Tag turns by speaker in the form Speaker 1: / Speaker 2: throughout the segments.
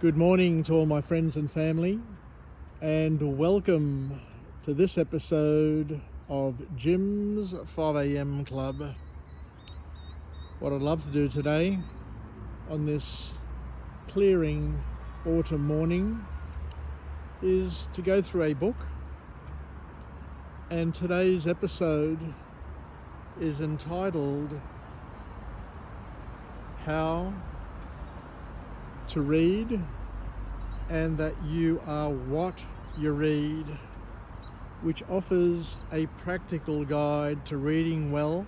Speaker 1: Good morning to all my friends and family, and welcome to this episode of Jim's 5am Club. What I'd love to do today on this clearing autumn morning is to go through a book, and today's episode is entitled How to Read and That You Are What You Read, which offers a practical guide to reading well,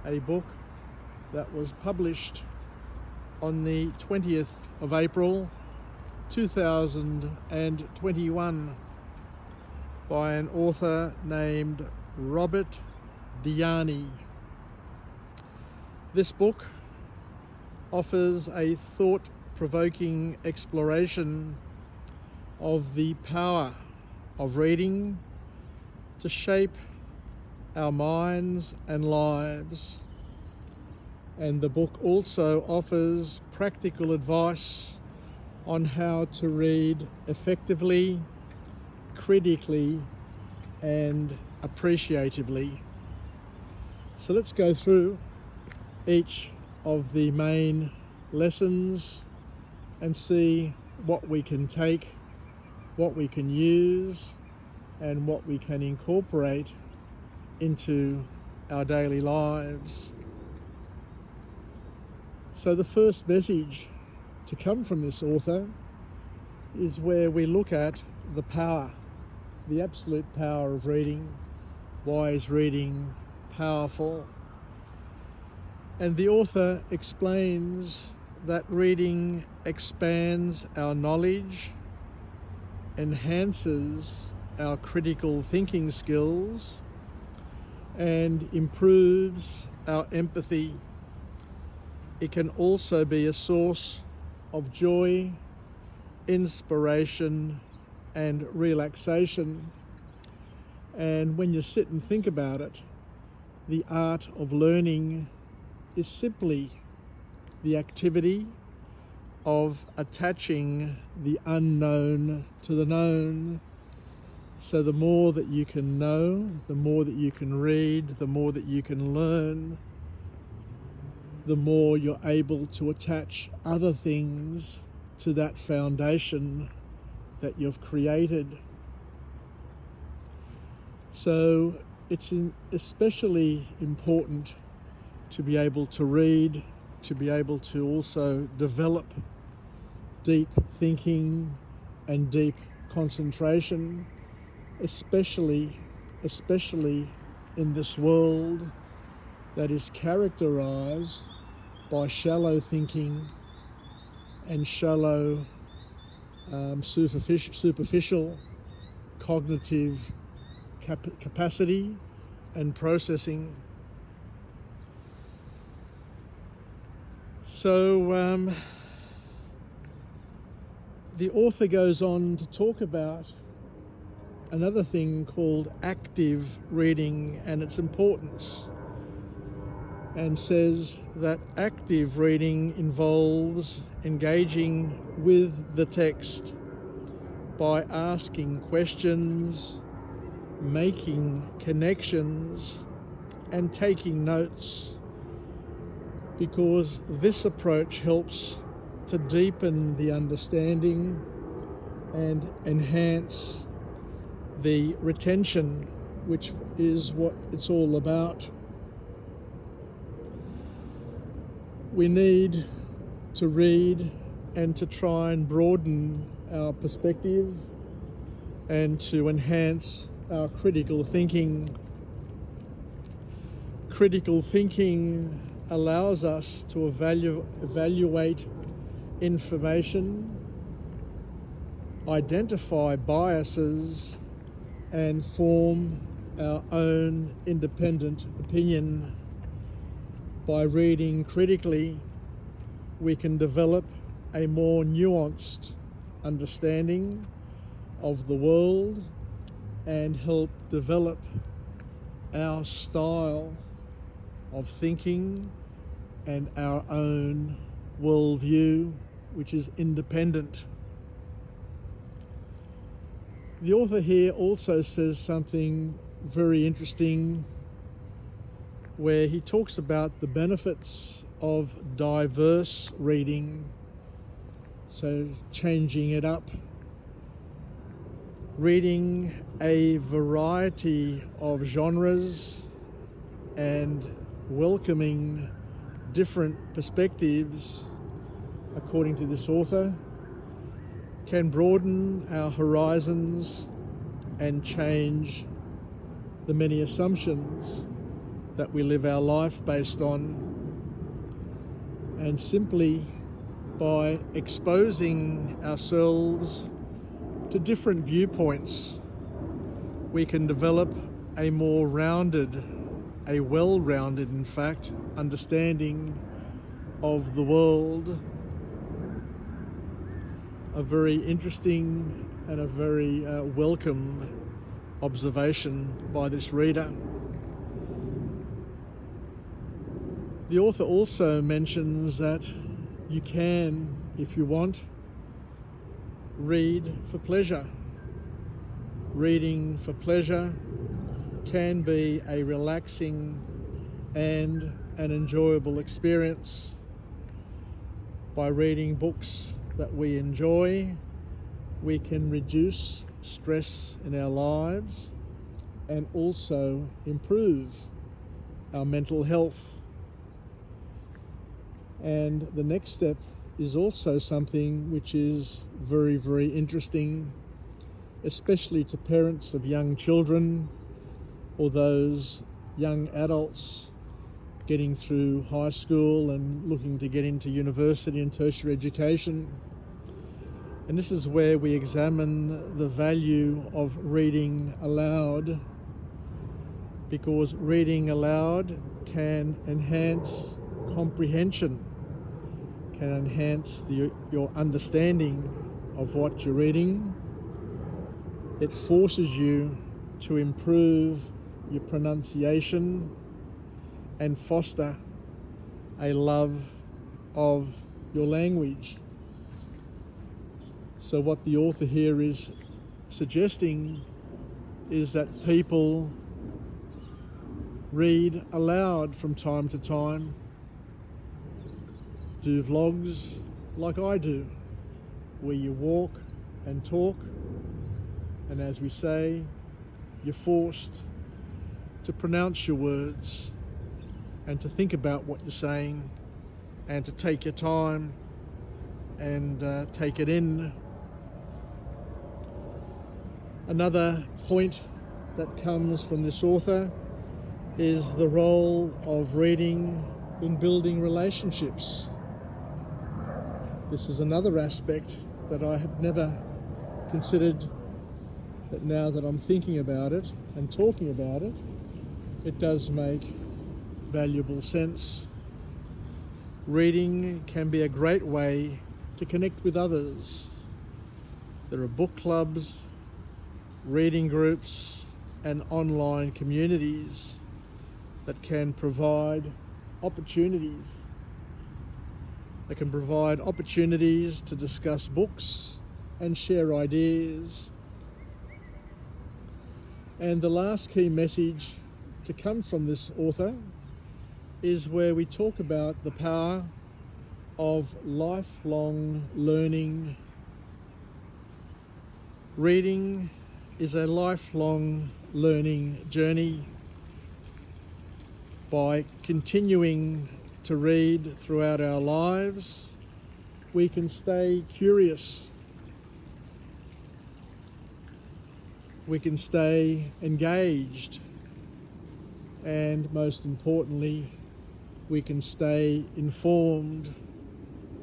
Speaker 1: a book that was published on the 20th of April 2021 by an author named Robert DiYanni. This book offers a thought-provoking exploration of the power of reading to shape our minds and lives. And the book also offers practical advice on how to read effectively, critically, and appreciatively. So let's go through each of the main lessons and see what we can take, what we can use, and what we can incorporate into our daily lives. So the first message to come from this author is where we look at the power, the absolute power of reading. Why is reading powerful? And the author explains that reading expands our knowledge, enhances our critical thinking skills, and improves our empathy. It can also be a source of joy, inspiration, and relaxation. And when you sit and think about it, the art of learning is simply the activity of attaching the unknown to the known. So the more that you can know, the more that you can read, the more that you can learn, the more you're able to attach other things to that foundation that you've created. So it's especially important to be able to read, to be able to also develop deep thinking and deep concentration, especially in this world that is characterized by shallow thinking and shallow, superficial cognitive capacity and processing. So the author goes on to talk about another thing called active reading and its importance, and says that active reading involves engaging with the text by asking questions, making connections, and taking notes, because this approach helps to deepen the understanding and enhance the retention, which is what it's all about. We need to read and to try and broaden our perspective and to enhance our critical thinking. Critical thinking allows us to evaluate information, identify biases, and form our own independent opinion. By reading critically, we can develop a more nuanced understanding of the world and help develop our style of thinking and our own worldview, which is independent. The author here also says something very interesting where he talks about the benefits of diverse reading, so changing it up, reading a variety of genres and welcoming different perspectives, according to this author, can broaden our horizons and change the many assumptions that we live our life based on. And simply by exposing ourselves to different viewpoints, we can develop a more rounded, a well-rounded, in fact, understanding of the world. A very interesting and a very welcome observation by this reader. The author also mentions that you can, if you want, read for pleasure. Reading for pleasure can be a relaxing and an enjoyable experience. By reading books that we enjoy, we can reduce stress in our lives and also improve our mental health. And the next step is also something which is very, very interesting, especially to parents of young children or those young adults getting through high school and looking to get into university and tertiary education. And this is where we examine the value of reading aloud, because reading aloud can enhance comprehension, can enhance your understanding of what you're reading. It forces you to improve your pronunciation and foster a love of your language. So what the author here is suggesting is that people read aloud from time to time, do vlogs like I do, where you walk and talk, and as we say, you're forced to pronounce your words and to think about what you're saying and to take your time and take it in. Another point that comes from this author is the role of reading in building relationships. This is another aspect that I have never considered, but now that I'm thinking about it and talking about it, it does make valuable sense. Reading can be a great way to connect with others. There are book clubs, reading groups, and online communities that can provide opportunities. They can provide opportunities to discuss books and share ideas. And the last key message to come from this author is where we talk about the power of lifelong learning. Reading is a lifelong learning journey. By continuing to read throughout our lives, we can stay curious. We can stay engaged. And most importantly, we can stay informed,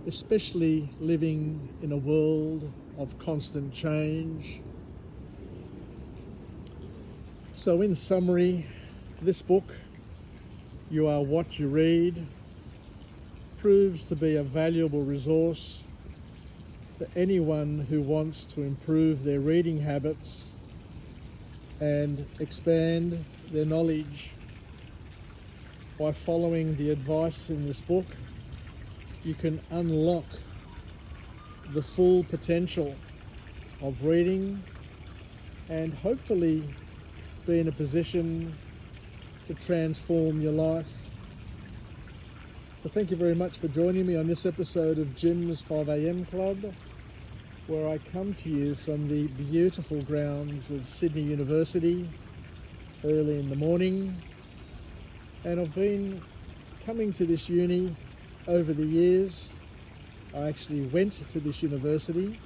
Speaker 1: especially living in a world of constant change. So in summary, this book, You Are What You Read, proves to be a valuable resource for anyone who wants to improve their reading habits and expand their knowledge. By following the advice in this book, you can unlock the full potential of reading and hopefully be in a position to transform your life. So thank you very much for joining me on this episode of Jim's 5am Club, where I come to you from the beautiful grounds of Sydney University early in the morning. And I've been coming to this uni over the years. I actually went to this university,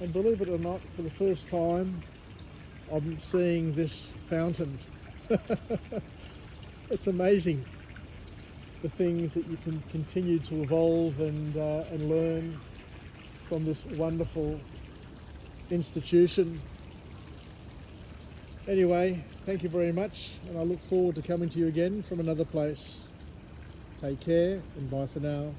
Speaker 1: and believe it or not, for the first time I'm seeing this fountain. It's amazing the things that you can continue to evolve and learn from this wonderful institution. Anyway, thank you very much, and I look forward to coming to you again from another place. Take care and bye for now.